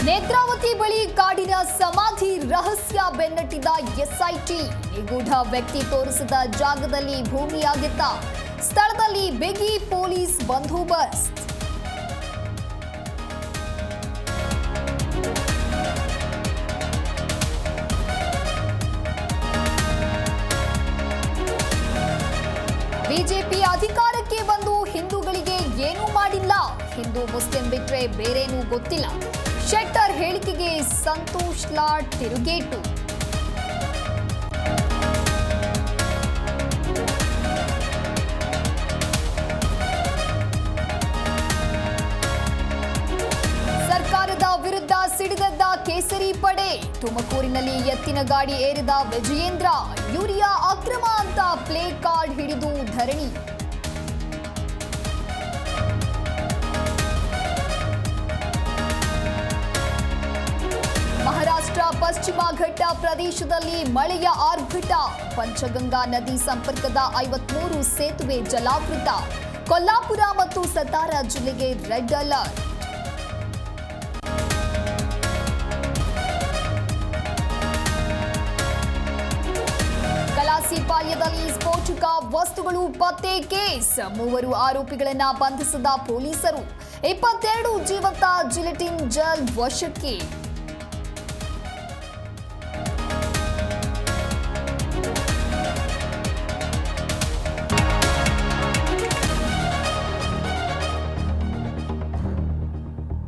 ನೇತ್ರಾವತಿ ಬಳಿ ಕಾಡಿನ ಸಮಾಧಿ ರಹಸ್ಯ ಬೆನ್ನಟ್ಟಿದ ಎಸ್ಐಟಿ. ನಿಗೂಢ ವ್ಯಕ್ತಿ ತೋರಿಸಿದ ಜಾಗದಲ್ಲಿ ಭೂಮಿಯಾಗಿತ್ತ. ಸ್ಥಳದಲ್ಲಿ ಬಿಗಿ ಪೊಲೀಸ್ ಬಂದೋಬಸ್ತ್. ಬಿಜೆಪಿ ಅಧಿಕಾರಕ್ಕೆ ಬಂದು ಹಿಂದೂಗಳಿಗೆ ಏನೂ ಮಾಡಿಲ್ಲ. ಹಿಂದೂ ಮುಸ್ಲಿಂ ಬಿಟ್ರೆ ಬೇರೇನೂ ಗೊತ್ತಿಲ್ಲ. ಶೆಟ್ಟರ್ ಹೇಳಿಕೆಗೆ ಸಂತೋಷ್ ಲಾಡ್ ತಿರುಗೇಟು. ಸರ್ಕಾರದ ವಿರುದ್ಧ ಸಿಡಿದದ್ದ ಕೇಸರಿ ಪಡೆ. ತುಮಕೂರಿನಲ್ಲಿ ಎತ್ತಿನ ಗಾಡಿ ಏರಿದ ವಿಜಯೇಂದ್ರ. ಯೂರಿಯಾ ಅಕ್ರಮ ಅಂತ ಪ್ಲೇ ಕಾರ್ಡ್ ಹಿಡಿದು ಧರಣಿ. ಮಹಾರಾಷ್ಟ್ರ ಪಶ್ಚಿಮ ಘಟ್ಟ ಪ್ರದೇಶದಲ್ಲಿ ಮಳೆಯ ಆರ್ಭಟ. ಪಂಚಗಂಗಾ ನದಿ ಸಂಪರ್ಕದ 53 ಸೇತುವೆ ಜಲಾವೃತ. ಕೊಲ್ಲಾಪುರ ಮತ್ತು ಸತಾರಾ ಜಿಲ್ಲೆಗೆ ರೆಡ್ ಅಲರ್ಟ್. ಕಲಾಸಿಪಾಳ್ಯದಲ್ಲಿ ಸ್ಫೋಟಕ ವಸ್ತುಗಳು ಪತ್ತೆ ಕೇಸ್. 3 ಆರೋಪಿಗಳನ್ನ ಬಂಧಿಸಿದ ಪೊಲೀಸರು. 22 ಜೀವಂತ ಜಿಲೆಟಿನ್ ಜೆಲ್ ವಶಕ್ಕೆ.